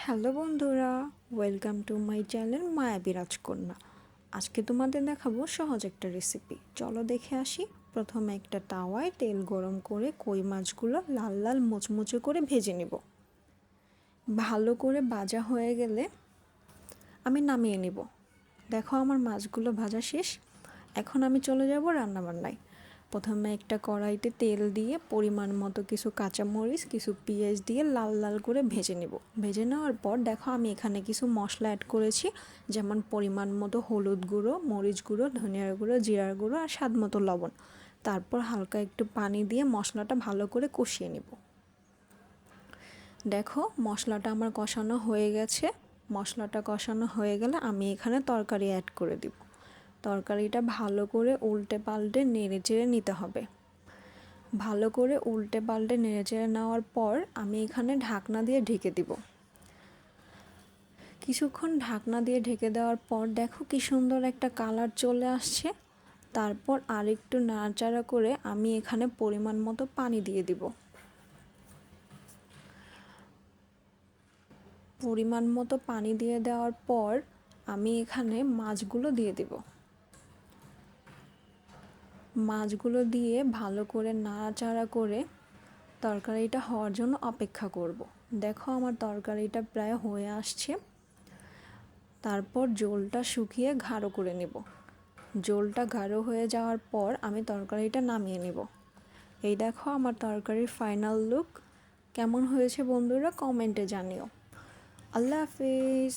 Hello বন্ধুরা, welcome to my channel মায়াবী রাজকন্যা। আজকে তোমাদের দেখাবো সহজ একটা রেসিপি। চলো দেখে আসি। প্রথমে একটা তাওয়ায় তেল গরম করে কই মাছগুলো লাল লাল মুচমুচে করে ভেজে নিব। ভালো করে ভাজা হয়ে গেলে আমি নামিয়ে নিব। দেখো আমার মাছগুলো ভাজা শেষ। এখন আমি চলে যাব রান্নাবান্নায়। প্রথমে একটা কড়াইতে তেল দিয়ে পরিমাণ মতো কিছু কাঁচামরিচ কিছু পেঁয়াজ দিয়ে লাল লাল করে ভেজে নেব। ভেজে নেওয়ার পর দেখো আমি এখানে কিছু মশলা অ্যাড করেছি, যেমন পরিমাণ মতো হলুদ গুঁড়ো, মরিচ গুঁড়ো, ধনিয়ার গুঁড়ো, জিরার গুঁড়ো আর স্বাদ মতো লবণ। তারপর হালকা একটু পানি দিয়ে মশলাটা ভালো করে কষিয়ে নেব। দেখো মশলাটা আমার কষানো হয়ে গেছে। মশলাটা কষানো হয়ে গেলে আমি এখানে তরকারি অ্যাড করে দিব। তরকারিটা ভালো করে উল্টে পাল্টে নেড়ে চেড়ে নিতে হবে। ভালো করে উল্টে পাল্টে নেড়ে চেড়ে নেওয়ার পর আমি এখানে ঢাকনা দিয়ে ঢেকে দিব। কিছুক্ষণ ঢাকনা দিয়ে ঢেকে দেওয়ার পর দেখো কি সুন্দর একটা কালার চলে আসছে। তারপর আরেকটু নাড়াচাড়া করে আমি এখানে পরিমাণ মতো পানি দিয়ে দিব। পরিমাণ মতো পানি দিয়ে দেওয়ার পর আমি এখানে মাছগুলো দিয়ে দিব। মাছগুলো দিয়ে ভালো করে নাড়াচাড়া করে তরকারিটা হওয়ার জন্য অপেক্ষা করব। দেখো আমার তরকারিটা প্রায় হয়ে আসছে। তারপর ঝোলটা শুকিয়ে গাঢ় করে নেব। ঝোলটা গাঢ় হয়ে যাওয়ার পর আমি তরকারিটা নামিয়ে নেব। এই দেখো আমার তরকারির ফাইনাল লুক। কেমন হয়েছে বন্ধুরা কমেন্টে জানিও। আল্লাহ হাফিজ।